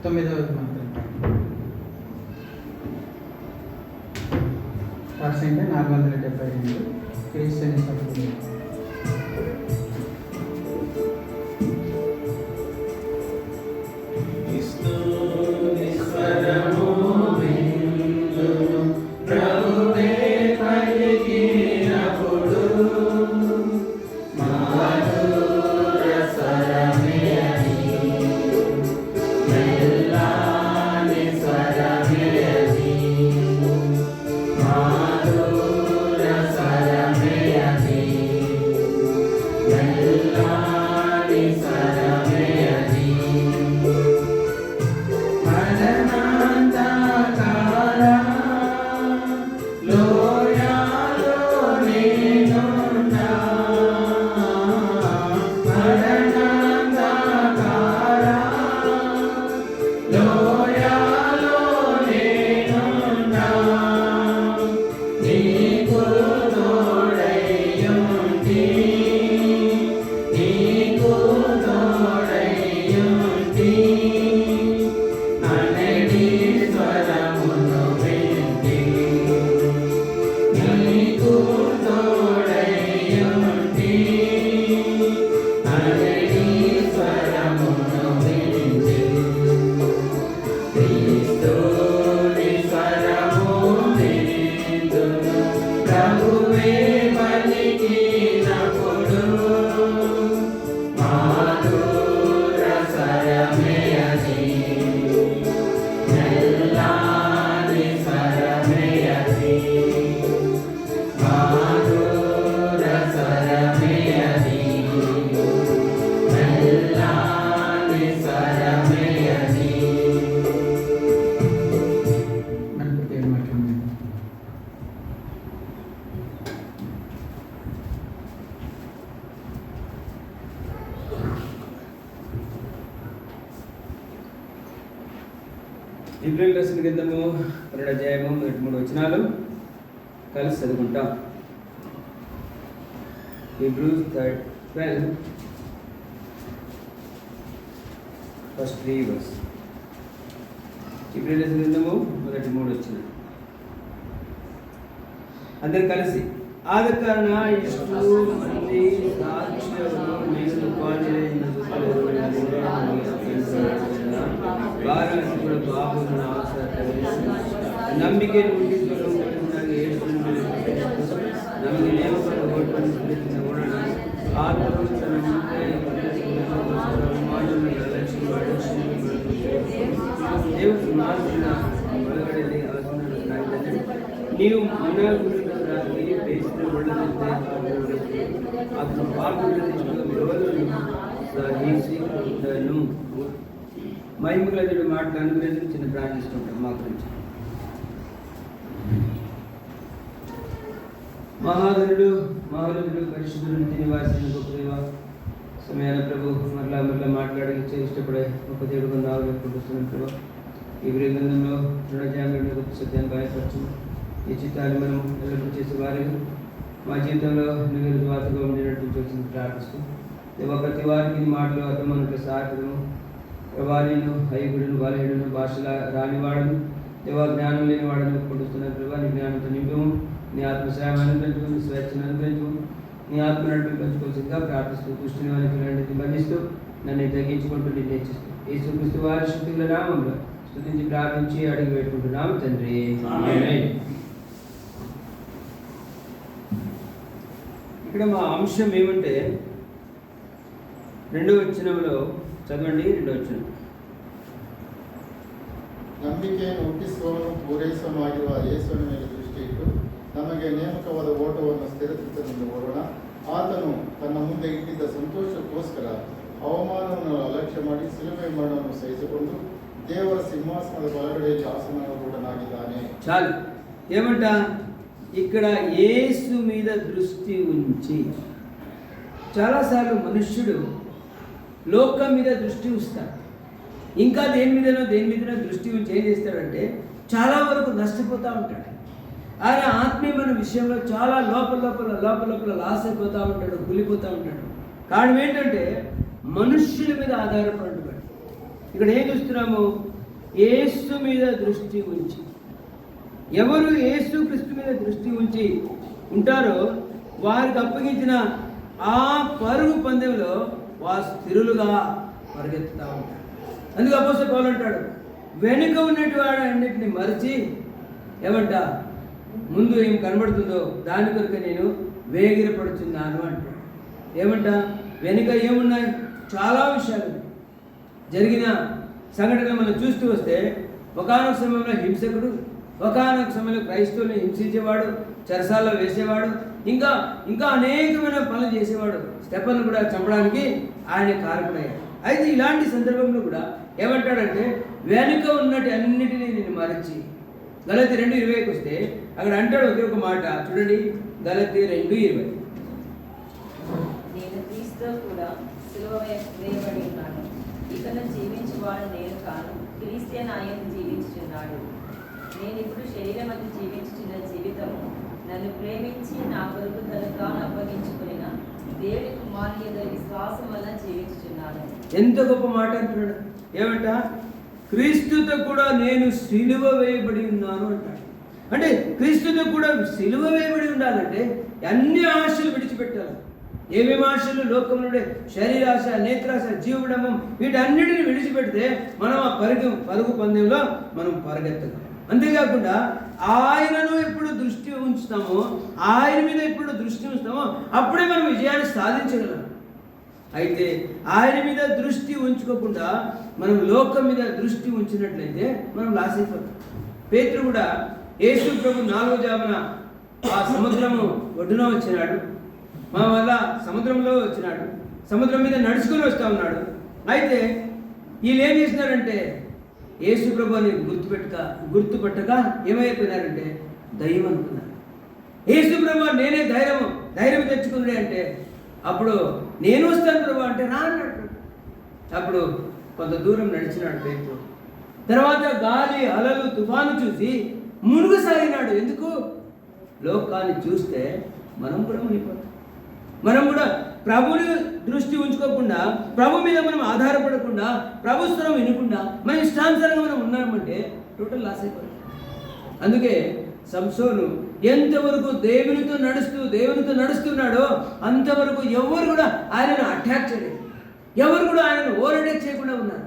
9వ మంత్రం percent 472 Christian సభ్యులు. ఇబ్రాయిం రాసిన గ్రంథము 2వ అధ్యాయము 3 వచనాలు కలిసి చదువుకుంటాం. Hebrews 12 first 3 verse. ఇబ్రాయిం రాసిన గ్రంథము 3 వచనాలు అందరు కలిసి ఆదకరణ ఇష్టు మంది సాక్ష్యము నేను కాలేజీలో ಬಾಗಿಲು ಬಾಬುನ ನಂಬಿಕೆ ನಮಗೆ ನೇಮಕವನ್ನು ನೋಡೋಣ ಆದರೂ ದೇವರು ಮಾತಿನ ಒಳಗಡೆ ನೀವು ಮನಗುರಿಗಾಗಿ ಬೇಯಿಸಿದ ಒಳ್ಳೆದಂತೆ ಅದನ್ನು ಪಾಲ್ಗೊಳ್ಳಲು ವಿರೋಧವನ್ನು సహించును. మహిమగలదుడు మాటలు అనుగ్రహించిన ప్రార్థిస్తుంటాం మా గురించి. మహాగణుడు మహాగణుడు పరిశుద్ధుడు నివాసిన గొప్ప దేవ సమయాల ప్రభు మరలా మాట్లాడి ఇష్టపడే ఒక దేవుడు నావు వేడుకుంటున్నాను ప్రభు. ఈ గ్రంథంలో 2వ అధ్యాయంలో గొప్ప సత్యాన్ని బయటపరచు. ఈ చిత్తాన్ని మనం ఎల్లప్పుడూ చేసేవారిగా మా జీవితంలో నువ్వు వార్తగా ఉండేటట్టు చూసి ప్రార్థిస్తూ దేవ ప్రతి వారికి మాటలు అర్థమనుక సహాయపడము. ప్రభానిను హైగుడును బలహీనును భాషల రానివాడను దేవ జ్ఞానం లేని వాడను పొడుస్తున్న ప్రభా నీ జ్ఞానంతో నింపము. నీ ఆత్మశ్రయం అనుగ్రహించు, నీ స్వేచ్ఛను అనుగ్రహించు, నీ ఆత్మ నడిపించుకోవాల్సిందిగా ప్రార్థిస్తూ కృష్ణుని వారికి బంధిస్తూ నన్ను తగ్గించుకుంటూ నిర్ణయిస్తూ యేసుక్రీస్తు వారి శక్తుల నామంలో స్తుతించి ప్రార్థించి అడిగి పెట్టుకుంటున్నాము తండ్రి. ఇక్కడ మా అంశం ఏమంటే 2వ వచనంలో చదవండి. 2వ వచనం ನಂಬಿಕೆಯನ್ನು ಹುಟ್ಟಿಸುವವನು ಪೂರೈಸುವನಾಗಿರುವ ಯೇಸುವಿನ ಮೇಲೆ ದೃಷ್ಟಿ ಇಟ್ಟು ನಮಗೆ ನೇಮಕವಾದ ಓಟವನ್ನು ಸ್ಥಿರಚಿತ್ತದಿಂದ ಓಡೋಣ. ಆತನು ತನ್ನ ಮುಂದೆ ಇಟ್ಟಿದ್ದ ಸಂತೋಷಕ್ಕೋಸ್ಕರ ಅವಮಾನವನ್ನು ಅಲಕ್ಷ್ಯ ಮಾಡಿ ಶಿಲುಬೆ ಮರಣವನ್ನು ಸಹಿಸಿಕೊಂಡು ದೇವರ సింహాసనದ ಬಲಗಡೆಯಲ್ಲಿ ಆಸನಾರೂಢನಾಗಿದ್ದಾನೆ. చాలు ఏమంట ఇక్కడ యేసు మీద దృష్టి ఉంచి. చాలాసార్లు మనుష్యుడు లోకం మీద దృష్టి ఉంచుతాడు, ఇంకా దేని మీదనో దృష్టి ఉంచి ఏం చేస్తాడంటే చాలా వరకు నష్టపోతూ ఉంటాడు. ఆయన ఆత్మీయమైన విషయంలో చాలా లోపల లాస్ అయిపోతూ ఉంటాడు, కూలిపోతూ ఉంటాడు. కారణం ఏంటంటే మనుష్యుల మీద ఆధారపడి ఇక్కడ ఏం చూస్తున్నాము? యేసు మీద దృష్టి ఉంచి. ఎవరు యేసు క్రీస్తు మీద దృష్టి ఉంచి ఉంటారో వారికి అప్పగించిన ఆ పరుగు పందెంలో వారు స్థిరులుగా పరిగెత్తుతూ ఉంటారు. అందుకు అపోస్తలుడు పౌలు అంటాడు, వెనుక ఉన్నటి వాడు అన్నిటిని మరిచి ఏమంట ముందు ఏం కనబడుతుందో దాని కొరకు నేను వేగిరపడుతున్నాను అంటాడు. ఏమంట వెనుక ఏమున్నాయి? చాలా విషయాలు జరిగిన సంఘటనలు మనం చూస్తూ వస్తే, ఒకానొక సమయంలో హింసకుడు, ఒకానొక సమయంలో క్రైస్తవుల్ని హింసించేవాడు, చెరసాల్లో వేసేవాడు, ఇంకా ఇంకా అనేకమైన పనులు చేసేవాడు. స్టెఫెను కూడా చంపడానికి ఆయన కారకుడయ్యాడు. అయితే ఇలాంటి సందర్భంలో కూడా ఏమంటాడంటే వెనుక ఉన్నటి అన్నిటినీ నేను మరచి. గలతీ 2:20కి వస్తే అక్కడ అంటాడు ఒకే ఒక మాట చూడండి. గలతీ 2:20, నేను క్రీస్తుతో కూడా సిలువ వేయబడి ఉన్నాను. ఇకను జీవించువాడు నేను కాను, క్రీస్తే నాయందు జీవించుచున్నాడు. నేను ఇప్పుడు శరీరమందు జీవించుచున్న జీవితము నన్ను ప్రేమించి నా కొరకు తను తాను అప్పగించుకున్న దేవుని కుమారుని యందు విశ్వాసం వల్ల జీవించుచున్నాను. ఎంత గొప్ప మాట అంటున్నాడు. ఏమంట? క్రీస్తుతో కూడా నేను సిలువ వేయబడి ఉన్నాను అంటాడు. అంటే క్రీస్తుతో కూడా సిలువ వేయబడి ఉండాలంటే అన్ని ఆశలు విడిచిపెట్టాలి. ఏమేమి ఆశలు? లోకంలో శరీరాశ, నేత్రాశ, జీవడమం, వీటన్నిటిని విడిచిపెడితే మనం ఆ పరుగు పందెంలో మనం పరిగెత్తగలం. అంతేకాకుండా ఆయనను ఎప్పుడు దృష్టి ఉంచుతామో, ఆయన మీద ఎప్పుడు దృష్టి ఉంచుతామో అప్పుడే మనం విజయాన్ని సాధించగలం. అయితే ఆయన మీద దృష్టి ఉంచుకోకుండా మనం లోకం మీద దృష్టి ఉంచినట్లయితే మనం లాస్ అయిపోతాం. పేతురు కూడా యేసు ప్రభు 4వ జామున ఆ సముద్రము ఒడ్డున వచ్చినాడు, మా వల్ల సముద్రంలో వచ్చినాడు, సముద్రం మీద నడుచుకొని వస్తూ ఉన్నాడు. అయితే వీళ్ళు ఏం చేసినారంటే యేసు ప్రభు అని గుర్తుపట్టక ఏమైపోయినారంటే దయ్యం అనుకున్నారు. యేసు ప్రభు నేనే ధైర్యం తెచ్చుకున్నాడే అంటే అప్పుడు నేను వస్తాను ప్రభు అంటే రా అన్నాడు. అప్పుడు కొంత దూరం నడిచినాడు పేతురు. తర్వాత గాలి, అలలు, తుఫాను చూసి మునుగసాగినాడు. ఎందుకు? లోకాన్ని చూస్తే మనం కూడా మునిగిపోతాం. మనం కూడా ప్రభుని దృష్టి ఉంచుకోకుండా, ప్రభు మీద మనం ఆధారపడకుండా, ప్రభు స్వరం వినకుండా మన ఇష్టానుసారంగా మనం ఉన్నామంటే టోటల్ లాస్ అయిపోతాం. అందుకే సంసోను ఎంతవరకు దేవునితో నడుస్తున్నాడో అంతవరకు ఎవరు కూడా ఆయనను అటాక్ చేయలేదు, ఎవరు కూడా ఆయనను ఓవర్టేక్ చేయకుండా ఉన్నారు.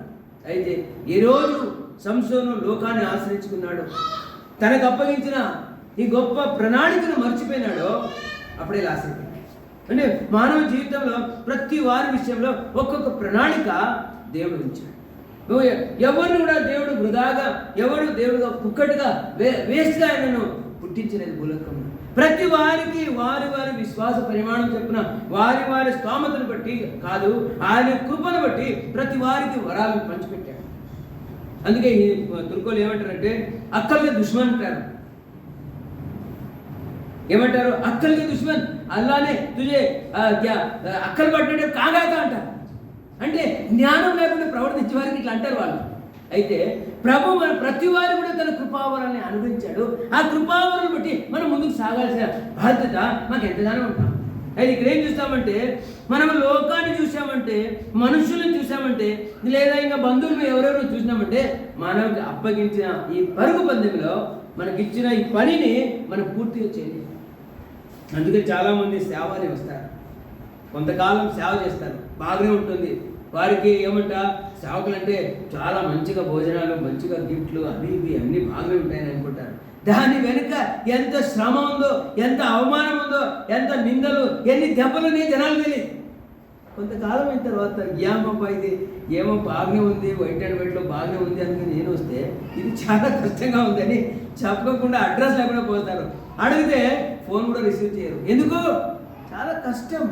అయితే ఈరోజు సంసోను లోకాన్ని ఆశ్రయించుకున్నాడు, తనకు అప్పగించిన ఈ గొప్ప ప్రణాళికను మర్చిపోయినాడో అప్పుడే లాస్ అయిపోయాడు. అంటే మానవ జీవితంలో ప్రతి వారి విషయంలో ఒక్కొక్క ప్రణాళిక దేవుడు ఉంచాడు. ఎవరిని కూడా దేవుడు వృధాగా, ఎవరు దేవుడుగా పుక్కటిగా వేస్ట్గా ఆయనను పుట్టించలేదు భూలోకంలో. ప్రతి వారికి వారి విశ్వాస పరిమాణం చెప్పున వారి స్తోమతను బట్టి కాదు, ఆయన కృపను బట్టి ప్రతి వారికి వరాలను పంచిపెట్టాడు. అందుకే ఈ తుర్కోలు ఏమంటారంటే అక్కల్గా దుష్మన్ అంటారు. ఏమంటారు? అక్కల్కి దుష్మన్ అల్లానే తుజే అక్కలు పట్టినట్టు కాగాక అంటారు. అంటే జ్ఞానం లేకుండా ప్రవర్తించే వారికి ఇట్లా అంటారు వాళ్ళు. అయితే ప్రభు మన ప్రతి వారు కూడా తన కృపావరాన్ని అనుభవించాడు. ఆ కృపావరాన్ని బట్టి మనం ముందుకు సాగాల్సిన బాధ్యత మాకు ఎంతగానో ఉంటాం. అయితే ఇక్కడ ఏం చూస్తామంటే మనం లోకాన్ని చూసామంటే, మనుషులను చూసామంటే, లేదా ఇంకా బంధువులను ఎవరెవరో చూసినామంటే మనకు అప్పగించిన ఈ పరుగు పందెంలో మనకిచ్చిన ఈ పనిని మనం పూర్తిగా చేయలేము. అందుకే చాలామంది సేవ అని వస్తారు, కొంతకాలం సేవ చేస్తారు, బాగానే ఉంటుంది. వారికి ఏమంట సేవకులు అంటే చాలా మంచిగా భోజనాలు, మంచిగా గిఫ్ట్లు, అవి ఇవి అన్నీ బాగానే ఉంటాయని అనుకుంటారు. దాని వెనుక ఎంత శ్రమ ఉందో, ఎంత అవమానం ఉందో, ఎంత నిందలు, ఎన్ని దెబ్బలని జనాలు తెలియదు. కొంతకాలం అయిన తర్వాత ఏమబ్బా ఇది ఏమో బాగానే ఉంది, వైట్ అండ్ వైట్లో బాగానే ఉంది అనుకుని నేను వస్తే ఇది చాలా కష్టంగా ఉందని చెప్పకుండా అడ్రస్ లేకుండా పోతారు. అడిగితే ఫోన్ కూడా రిసీవ్ చేయరు. ఎందుకు? చాలా కష్టం.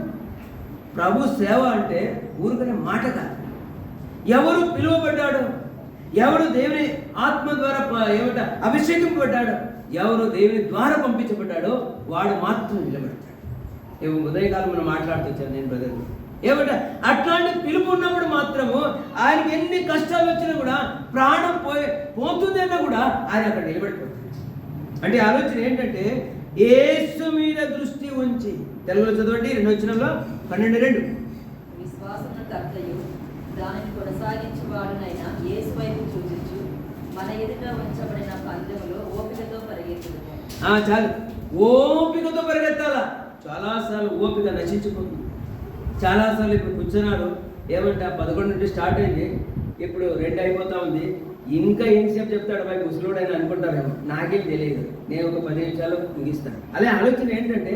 ప్రభు సేవ అంటే ఊరికనే మాట కాదు. ఎవరు పిలువబడ్డాడు, ఎవరు దేవుని ఆత్మ ద్వారా అభిషేకింపబడ్డాడో, ఎవరు దేవుని ద్వారా పంపించబడ్డాడో వాడు మాత్రం నిలబడతాడు. ఏమో ఉదయకాలం మనం మాట్లాడుతూ నేను బ్రదర్ ఏమంటే అట్లాంటి పిలుపు ఉన్నప్పుడు మాత్రము ఆయనకి ఎన్ని కష్టాలు వచ్చినా కూడా, ప్రాణం పోతుందన్నా కూడా ఆయన అక్కడ నిలబడిపోతాడు. అంటే ఆలోచన ఏంటంటే యేసు మీద దృష్టి ఉంచి, తెలుగులో చదవండి 2వ వచనంలో 12:2, విశ్వాసమునకు కర్తయు దానిని కొనసాగించువాడునైనా యేసు వైపు చూచుచు మన ఎదుట ఉంచబడిన పందెములో ఓపికతో పరిగెత్తుదుము. చాలు, ఓపికతో పరిగెత్తాలా. చాలాసార్లు ఓపిక నశించిపోతుంది. చాలాసార్లు ఇప్పుడు కూర్చున్నాడు, ఏమంటే 11 నుండి స్టార్ట్ అయింది, ఇప్పుడు 2 అయిపోతా ఉంది, ఇంకా ఎంతసేపు చెప్తాడు బాయ్ ముసలోడైనా అనుకుంటారేమో, నాకేం తెలియదు. నేను ఒక 10 నిమిషాలు ముగిస్తాను. అదే ఆలోచన ఏంటంటే,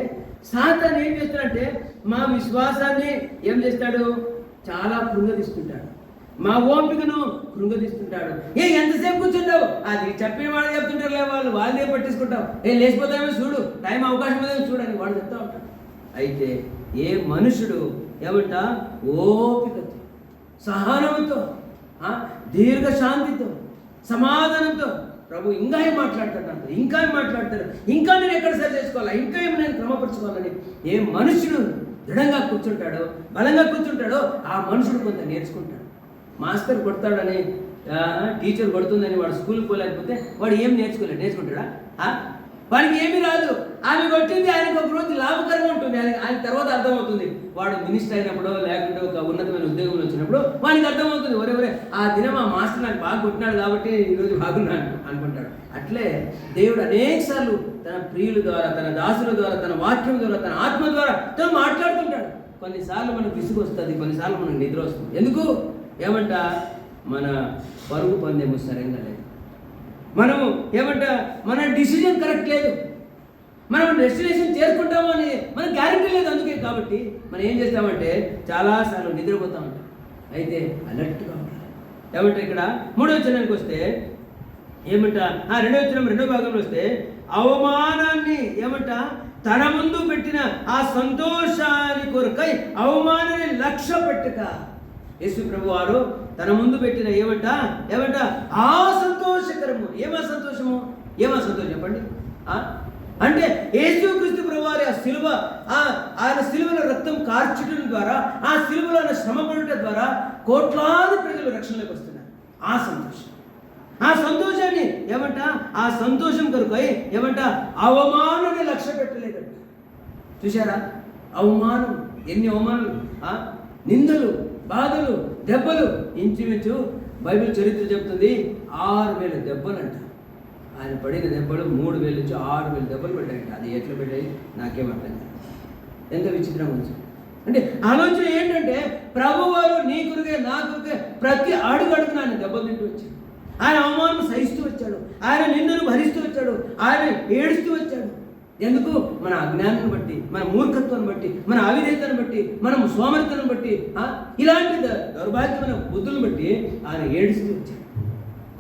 సాతాను ఏం చేస్తాడంటే మా విశ్వాసాన్ని ఏం చేస్తాడు, చాలా కృంగదీస్తుంటాడు, మా ఓపికను కృంగదీస్తుంటాడు. ఎంతసేపు కూర్చుంటావు, అది చెప్పిన వాడు చెప్తుంటారులే, వాళ్ళే పట్టించుకుంటావు, లేచిపోతామో చూడు, టైం అవకాశం ఏదో చూడని వాడు చెప్తా ఉంటాడు. అయితే ఏ మనుషుడు ఏమంట ఓపికతో, సహనంతో, దీర్ఘశాంతితో, సమాధానంతో ప్రభు ఇంకా ఏం మాట్లాడతాడు, ఇంకా ఏం మాట్లాడతాడు, ఇంకా నేను ఎక్కడ సరి చేసుకోవాలా, ఇంకా ఏమి నేను క్రమపరచుకోవాలని ఏ మనుషుడు దృఢంగా కూర్చుంటాడో, బలంగా కూర్చుంటాడో ఆ మనుషుడు కొంత నేర్చుకుంటాడు. మాస్టర్ కొడతాడని, టీచర్ కొడుతుందని వాడు స్కూల్కి పోలేకపోతే వాడు ఏం నేర్చుకుంటాడా? వాడికి ఏమీ రాదు. ఆమె కొట్టింది ఆయనకు ఒక రోజు లాభకరంగా ఉంటుంది, ఆయన తర్వాత అర్థమవుతుంది. వాడు మినిస్టర్ అయినప్పుడు, లేకుంటే ఒక ఉన్నతమైన ఉద్యోగంలో వచ్చినప్పుడు వానికి అర్థమవుతుంది, ఒరే ఆ దినం ఆ మాస్టర్ నాకు బాగా కొట్టినాడు కాబట్టి ఈరోజు బాగున్నాను అనుకుంటాడు. అట్లే దేవుడు అనేక సార్లు తన ప్రియుల ద్వారా, తన దాసుల ద్వారా, తన వాక్యం ద్వారా, తన ఆత్మ ద్వారా తను మాట్లాడుతుంటాడు. కొన్నిసార్లు మనకు విసుగు వస్తుంది, కొన్నిసార్లు మనకు నిద్ర వస్తుంది. ఎందుకు ఏమంట, మన పరుగు పందెము సరైనగా లేదు, మనము ఏమంట మన డిసిజన్ కరెక్ట్ లేదు, మనం డెస్టినేషన్ చేరుకుంటాము అని మనకు గ్యారెంటీ లేదు. అందుకే కాబట్టి మనం ఏం చేస్తామంటే చాలాసార్లు నిద్రపోతూ ఉంటాం. అయితే అలర్ట్గా ఉండాలి. ఏమంటే ఇక్కడ 3వ వచనానికి వస్తే ఏమంట, 2వ వచనం 2వ భాగంలో వస్తే అవమానాన్ని ఏమంట తన ముందు పెట్టిన ఆ సంతోషాన్ని కొరకై అవమానాన్ని లక్ష్య పెట్టక, యేసు ప్రభు వారు తన ముందు పెట్టిన ఏమంట ఆ సంతోషకరము. ఏమా సంతోషము చెప్పండి. అంటే యేసుక్రీస్తు ప్రభు వారి ఆ సిలువ, ఆయన సిలువలో రక్తం కార్చడం ద్వారా, ఆ సిలువలో ఆయన శ్రమ పడటం ద్వారా కోట్లాది ప్రజలు రక్షణలోకి వస్తున్నారు. ఆ సంతోషాన్ని ఆ సంతోషం కొరకై అవమానాన్ని లక్ష్య పెట్టలేదంట. చూశారా, అవమానం, ఎన్ని అవమానాలు, నిందలు, బాధలు, దెబ్బలు, ఇంచుమించు బైబిల్ చరిత్ర చెప్తుంది 6,000 దెబ్బలు అంట. ఆయన పడిన దెబ్బలు 3,000 నుంచి 6,000 దెబ్బలు పడ్డాయంట. అది ఎట్లా పడ్డాయి నాకేం అర్థం కాదు. ఎంత విచిత్రంగా ఉంది. అంటే ఆలోచన ఏంటంటే ప్రభువారు నీ కొరకే, నా కొరకే ప్రతి అడుగున ఆయన దెబ్బలు తింటూ వచ్చాడు, ఆయన అవమానం సహిస్తూ వచ్చాడు, ఆయన నిందను భరిస్తూ వచ్చాడు, ఆయన ఏడుస్తూ వచ్చాడు. ఎందుకు? మన అజ్ఞానాన్ని బట్టి, మన మూర్ఖత్వాన్ని బట్టి, మన అవిధేయతను బట్టి, మన సోమరితను బట్టి, ఇలాంటి దౌర్భాగ్యమైన బుద్ధులను బట్టి ఆయన ఏడుస్తూ వచ్చాడు.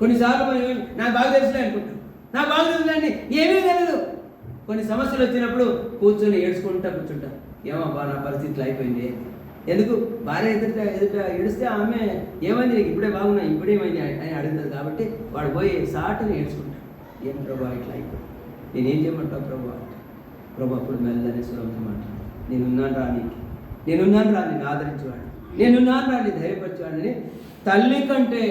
కొన్నిసార్లు మనం నాకు బాగా తెలుసులే అనుకుంటాం, నాకు బాగా తెలుసులేండి, ఏమీ తెలియదు. కొన్ని సమస్యలు వచ్చినప్పుడు కూర్చొని కూర్చుంటాం. ఏమబ్బా నా పరిస్థితులు అయిపోయింది. ఎందుకు? భార్య ఎదుట ఏడిస్తే ఆమె ఏమైంది, నీకు ఇప్పుడే బాగున్నా, ఇప్పుడేమైంది అని అడుగుతుంది. కాబట్టి వాడు పోయి సాటుని ఏడ్చుకుంటాడు. ఏం ప్రభా ఇట్లా అయిపోయింది, నేనేం చేయమంటావు ప్రభు అంటే, ప్రభు అప్పుడు మెల్లనే స్వరంతో మాట్లాడు, నేనున్నాను రా నీకు, నేనున్నాను రా నేను ఆదరించేవాడు, నేనున్నాను రా నీ ధైర్యపరిచేవాడిని. తల్లి కంటే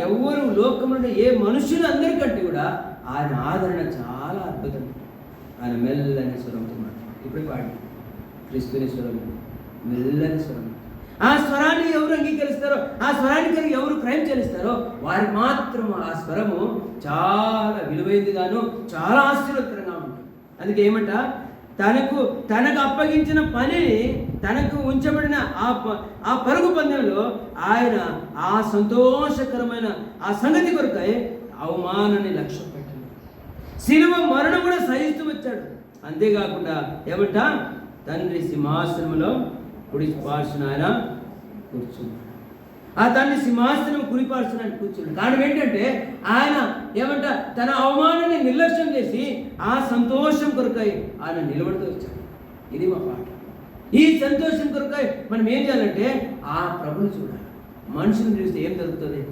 ఎవరు లోకంలో ఏ మనుషులు అందరికంటే కూడా ఆయన ఆదరణ చాలా అద్భుతం. ఆయన మెల్లని స్వరంతో మాట్లాడు. ఇప్పుడే పాడి క్రీస్తుని స్వరం, మెల్లని స్వరం. ఆ స్వరాన్ని ఎవరు అంగీకరిస్తారో, ఆ స్వరానికి ఎవరు క్రైమ్ చెల్లిస్తారో వారి మాత్రం ఆ స్వరము చాలా విలువైనదిగాను, చాలా ఆశీర్వదకరంగా ఉంటుంది. అందుకే ఏమంట, తనకు అప్పగించిన పనిని, తనకు ఉంచబడిన ఆ పరుగు పందెంలో ఆయన ఆ సంతోషకరమైన ఆ సంగతి కొరకై అవమానాన్ని లక్ష్యం పెట్టాడు. శిలువ మరణం కూడా సహిస్తూ వచ్చాడు. అంతేకాకుండా ఏమంట, తండ్రి సింహాసనంలో కుడి పార్శ్వన ఆయన కూర్చున్నాడు. ఆ తండ్రి సింహాసనం కుడి పార్శ్వన ఆయన కూర్చున్నాడు. కారణం ఏంటంటే ఆయన ఏమంట తన అవమానాన్ని నిర్లక్ష్యం చేసి ఆ సంతోషం కొరకై ఆయన నిలబడుతూ వచ్చాడు. ఇది మా పాట. ఈ సంతోషం కొరకై మనం ఏం చేయాలంటే ఆ ప్రభుని చూడాలి. మనుషులను చూస్తే ఏం దొరుకుతుంది?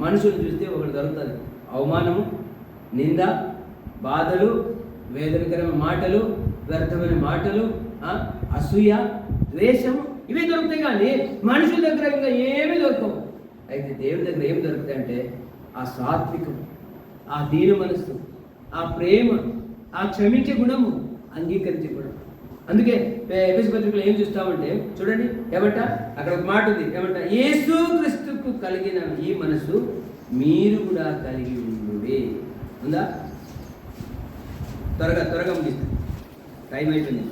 మనుషులను చూస్తే ఒకటి దొరుకుతుంది, అవమానము, నింద, బాధలు, వేదనకరమైన మాటలు, వ్యర్థమైన మాటలు, అసూయ, ద్వేషము, ఇవే దొరుకుతాయి. కానీ మనుషుల దగ్గర ఇంకా ఏమీ దొరకవు. అయితే దేవుని దగ్గర ఏం దొరుకుతాయి అంటే ఆ సాత్వికం, ఆ దీన మనస్సు, ఆ ప్రేమ, ఆ క్షమించే గుణము, అంగీకరించే గుణం. అందుకే ఎఫెసీ పత్రికలో ఏం చూస్తామంటే చూడండి ఏమంట, అక్కడ ఒక మాట ఉంది ఏమంట, యేసు క్రీస్తుకు కలిగిన ఈ మనసు మీరు కూడా కలిగి ఉండుడి. ఉందా? త్వరగా ముగిస్తాను, టైం అయిపోయింది.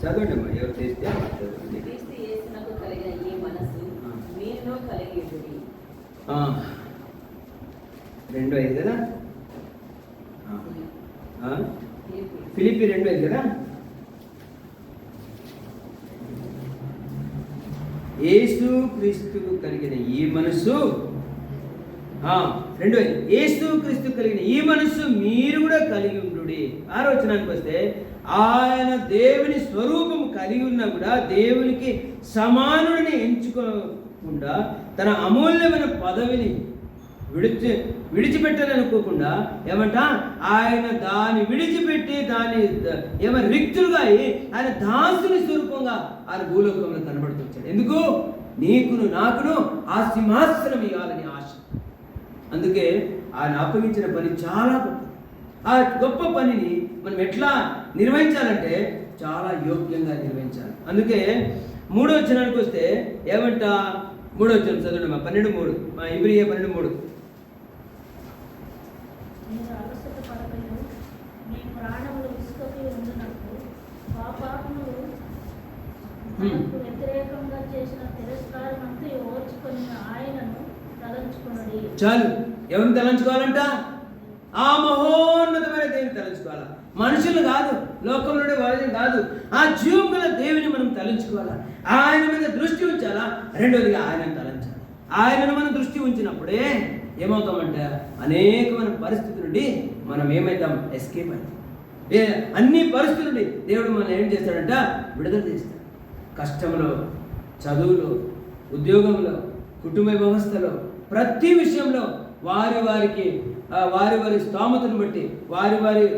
చదవండి అమ్మా, ఎవరు చేస్తే చదవండి. క్రీస్తు యేసునకు కలిగిన ఈ మనసు మీరును కలిగి ఉండుడి. 2:5 కదా, ఫిలిప్పీ 2:5 కదా. యేసు క్రీస్తుకు కలిగిన ఈ మనసు 2:5 యేసు క్రీస్తు కలిగిన ఈ మనస్సు మీరు కూడా కలిగి ఉండుడి. 6వ వచనానికి వస్తే, ఆయన దేవుని స్వరూపం కలిగి ఉన్నా కూడా దేవునికి సమానుడిని ఎంచుకోకుండా తన అమూల్యమైన పదవిని విడిచిపెట్టాలనుకోకుండా ఏమంట, ఆయన దాన్ని విడిచిపెట్టి దాన్ని రిక్తులుగా ఆయన దాసుని స్వరూపంగా ఆయన భూలోకంలో కనబడుతూ ఎందుకు? నీకును నాకును ఆ సింహాసనం ఇవ్వాలని ఆశ. అందుకే ఆయన అప్పగించిన పని చాలా గొప్ప. ఆ గొప్ప పనిని మనం ఎట్లా నిర్వహించాలంటే చాలా యోగ్యంగా నిర్వహించాలి. అందుకే 3వ వచనానికి వస్తే ఏమంట, 3వ వచనం చదవండి మా 12:3, మా ఇబ్రియా 12:3. చాలు. ఎవరిని తలంచుకోవాలంట? ఆ మహోన్నతమైన దేవుని తలంచుకోవాలా. మనుషులు కాదు, లోకంలోనే వారిని కాదు, ఆ జీవం గల దేవుని మనం తలంచుకోవాలా. ఆయన మీద దృష్టి ఉంచాలా. రెండోదిగా ఆయనను తలంచాలి. ఆయనను మనం దృష్టి ఉంచినప్పుడే ఏమవుతామంటే అనేకమైన పరిస్థితుల నుండి మనం ఏమవుతాం? ఎస్కేప్ అవుతాం. అన్ని పరిస్థితుల నుండి దేవుడు మనం ఏం చేస్తాడంట? విడుదల చేస్తాడు. కష్టంలో, చదువులో, ఉద్యోగంలో, కుటుంబ వ్యవస్థలో, ప్రతి విషయంలో వారి స్తోమతను బట్టి, వారి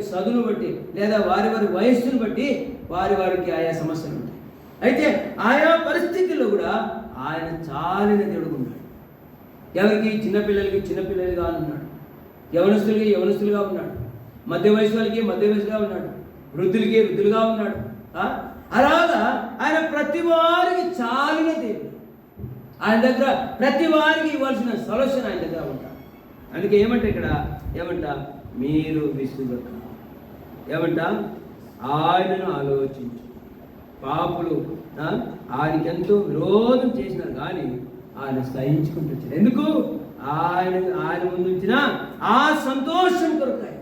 చదువును బట్టి, లేదా వారి వయస్సును బట్టి వారికి ఆయా సమస్యలు ఉంటాయి. అయితే ఆయా పరిస్థితుల్లో కూడా ఆయన చాలిన దేవుడు ఉన్నాడు. ఎవరికి? చిన్నపిల్లలకి చిన్నపిల్లలుగా ఉన్నాడు, యవనస్తులుగా ఉన్నాడు, మధ్య వయసు వాళ్ళకి మధ్య వయసుగా ఉన్నాడు, వృద్ధులుగా ఉన్నాడు. అలాగా ఆయన ప్రతి వారికి చాలిన దేవుడు. ఆయన దగ్గర ప్రతి వారికి ఇవ్వాల్సిన సొల్యూషన్ ఆయన దగ్గర ఉంటాడు. అందుకే ఏమంటే ఇక్కడ మీరు విసుగక ఆయనను ఆలోచించు. పాపులు ఆయనకెంతో విరోధం చేసినారు కానీ ఆయన సహించుకుంటూ వచ్చాడు. ఎందుకు? ఆయన ముందు ఉంచిన ఆ సంతోషం కొరకాయ,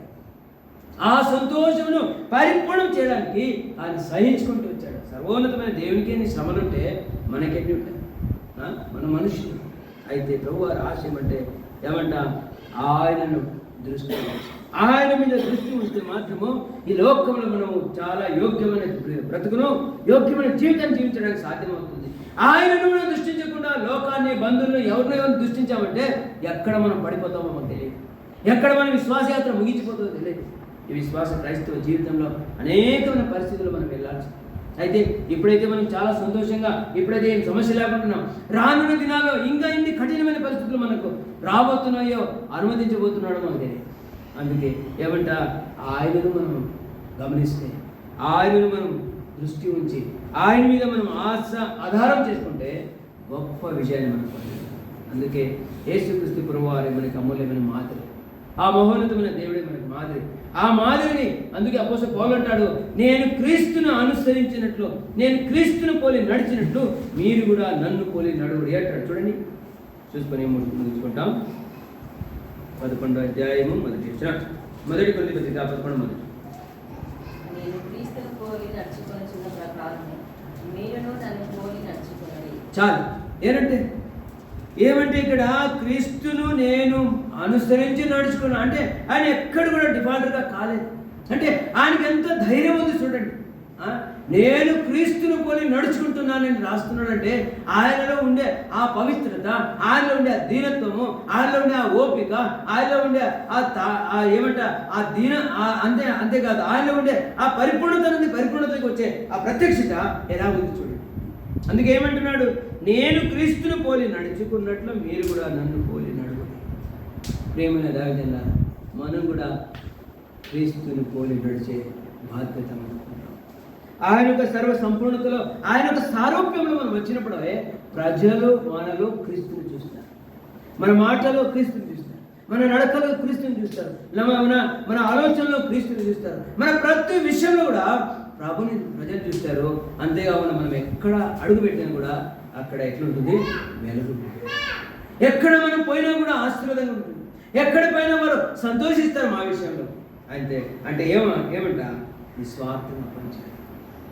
ఆ సంతోషమును పరిపూర్ణం చేయడానికి ఆయన సహించుకుంటూ వచ్చాడు. సర్వోన్నతమైన దేవునికి ఎన్ని శ్రమలుంటే మనకెన్ని ఉంటాయి? మన మనుషులు. అయితే ప్రభు వారి ఆశయం ఆయనను ఆయన మీద దృష్టి ఉంటే మాత్రము ఈ లోకంలో మనము చాలా యోగ్యమైన బ్రతుకును, యోగ్యమైన జీవితాన్ని జీవించడానికి సాధ్యమవుతుంది. ఆయనను మనం దృష్టించకుండా లోకాన్ని, బంధువులను, ఎవరినో దృష్టించామంటే ఎక్కడ మనం పడిపోతామో మనకు తెలియదు, ఎక్కడ మన విశ్వాసయాత్ర ముగించిపోతుందో తెలియదు. ఈ విశ్వాస క్రైస్తవ జీవితంలో అనేకమైన పరిస్థితులు మనం వెళ్ళాల్సి. అయితే ఇప్పుడైతే మనం చాలా సంతోషంగా, ఇప్పుడైతే ఏం సమస్య లేకుంటున్నాం. రానున్న దినాల్లో ఇంకా ఇన్ని కఠినమైన పరిస్థితులు మనకు రాబోతున్నాయో, అనుమతించబోతున్నాడో మనకు తెలియదు. అందుకే ఆయనను మనం గమనిస్తే, ఆయనను మనం దృష్టి ఉంచి, ఆయన మీద మనం ఆధారం చేసుకుంటే గొప్ప విజయాన్ని మనం పొందాలి. అందుకే యేసుక్రీస్తు ప్రభువారే మనకి అమూల్యమైన మాదిరి, ఆ మహోన్నతమైన దేవుడే మనకి మాదిరి. ఆ మాదిరిని అందుకే అపోస్తలుడు పౌలు అంటాడు, నేను క్రీస్తును అనుసరించినట్లు, నేను క్రీస్తును పోలి నడిచినట్లు మీరు కూడా నన్ను పోలి నడువుడి అంటాడు. చూడండి, చూసుకొని ముగించుకుంటాం. 11వ అధ్యాయము 1 కొరింథీ పత్రిక 11 నేను క్రీస్తును పోలి నడుచుకొనుచున్న ప్రకారమే మీరును నన్ను పోలి నడుచుకొనుడి. చాలు. ఏమంటే ఇక్కడ క్రీస్తును నేను అనుసరించి నడుచుకున్నా అంటే ఆయన ఎక్కడ కూడా డిఫాల్టర్గా కాలేదు. అంటే ఆయనకి ఎంత ధైర్యం ఉంది చూడండి. నేను క్రీస్తును పోలి నడుచుకుంటున్నానని రాస్తున్నాడంటే ఆయనలో ఉండే ఆ పవిత్రత, ఆయనలో ఉండే ఆ దీనత్వము, ఆయనలో ఉండే ఆ ఓపిక, ఆయనలో ఉండే ఆ దీన అంతేకాదు ఆయనలో ఉండే ఆ పరిపూర్ణతకి వచ్చే ఆ ప్రత్యక్షత ఎలా ఉంది చూడండి. అందుకే ఏమంటున్నాడు? నేను క్రీస్తును పోలి నడుచుకున్నట్లు మీరు కూడా నన్ను పోలి నడుచుకోండి. ప్రేమైన దైవజనులారా, మనం కూడా క్రీస్తుని పోలి నడిచే బాధ్యత మనకుంటాం. ఆయన యొక్క సర్వ సంపూర్ణతలో, ఆయన యొక్క సారూప్యంలో మనం వచ్చినప్పుడే ప్రజలు మనలో క్రీస్తుని చూస్తారు, మన మాటలో క్రీస్తుని చూస్తారు, మన నడకలో క్రీస్తుని చూస్తారు, మన ఆలోచనలో క్రీస్తుని చూస్తారు, మన ప్రతి విషయంలో కూడా ప్రభుని ప్రజలు చూస్తారు. అంతేకాకుండా మనం ఎక్కడ అడుగు పెట్టినా కూడా అక్కడ ఎట్లుంటుంది, వెలుగు. ఎక్కడ మనం పోయినా కూడా ఆశీర్వాదంగా ఉంటుంది. ఎక్కడ పోయినా వారు సంతోషిస్తారు మా విషయంలో. అంటే ఏమంట, నిస్వార్థంగా పనిచేయాలి.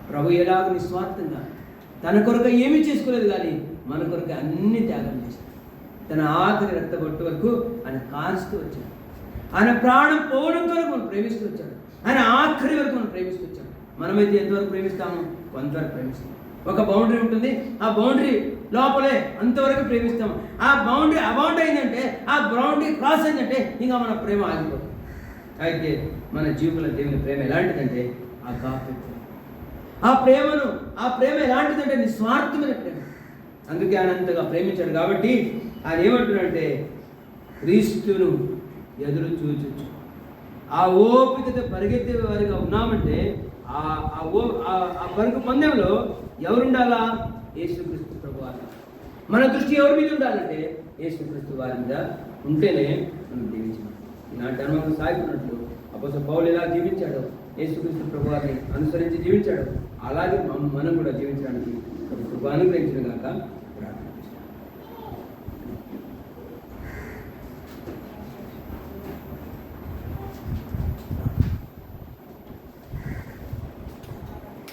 ప్రభు ఎలాగో నిస్వార్థంగా తన కొరకు ఏమీ చేసుకోలేదు, కానీ మన కొరకు అన్ని త్యాగం చేశాడు. తన ఆఖరి రక్తబొట్టు వరకు ఆయన కారుస్తూ వచ్చాడు. ఆయన ప్రాణం పోవడం వరకు మనం ప్రేమిస్తూ వచ్చాడు. ఆయన ఆఖరి వరకు మనం ప్రేమిస్తూ వచ్చాడు. మనమైతే ఎంతవరకు ప్రేమిస్తాము? కొంతవరకు ప్రేమిస్తాము. ఒక బౌండరీ ఉంటుంది, ఆ బౌండరీ లోపలే అంతవరకు ప్రేమిస్తాము. ఆ బౌండరీ అయిందంటే, ఆ బౌండరీ క్రాస్ అయిందంటే ఇంకా మన ప్రేమ ఆగిపోతుంది. అయితే మన జీవుల దేవుని ప్రేమ ఎలాంటిదంటే అగాపే ప్రేమ. ఆ ప్రేమ ఎలాంటిదంటే నిస్వార్థమైన ప్రేమ. అందుకే ఆయన అంతగా ప్రేమించాడు. కాబట్టి ఆయన ఏమంటున్నాడంటే, క్రీస్తును ఎదురు చూచు ఆ ఓపికతో పరిగెత్తే వారిగా ఉన్నామంటే ఆ పరుగు పందెంలో ఎవరుండాలా? యేసుక్రీస్తు ప్రభువారు. మన దృష్టి ఎవరి మీద ఉండాలంటే యేసుక్రీస్తు వారి మీద ఉంటేనే మనం జీవించాలి. ఈనాటి అనుభవం సాగుతున్నట్లు అపోస్తలుడు పౌలు ఎలా జీవించాడో, యేసుక్రీస్తు ప్రభువారిని అనుసరించి జీవించాడు, అలాగే మనం కూడా జీవించడానికి కృప అనుగ్రహించిన గాక.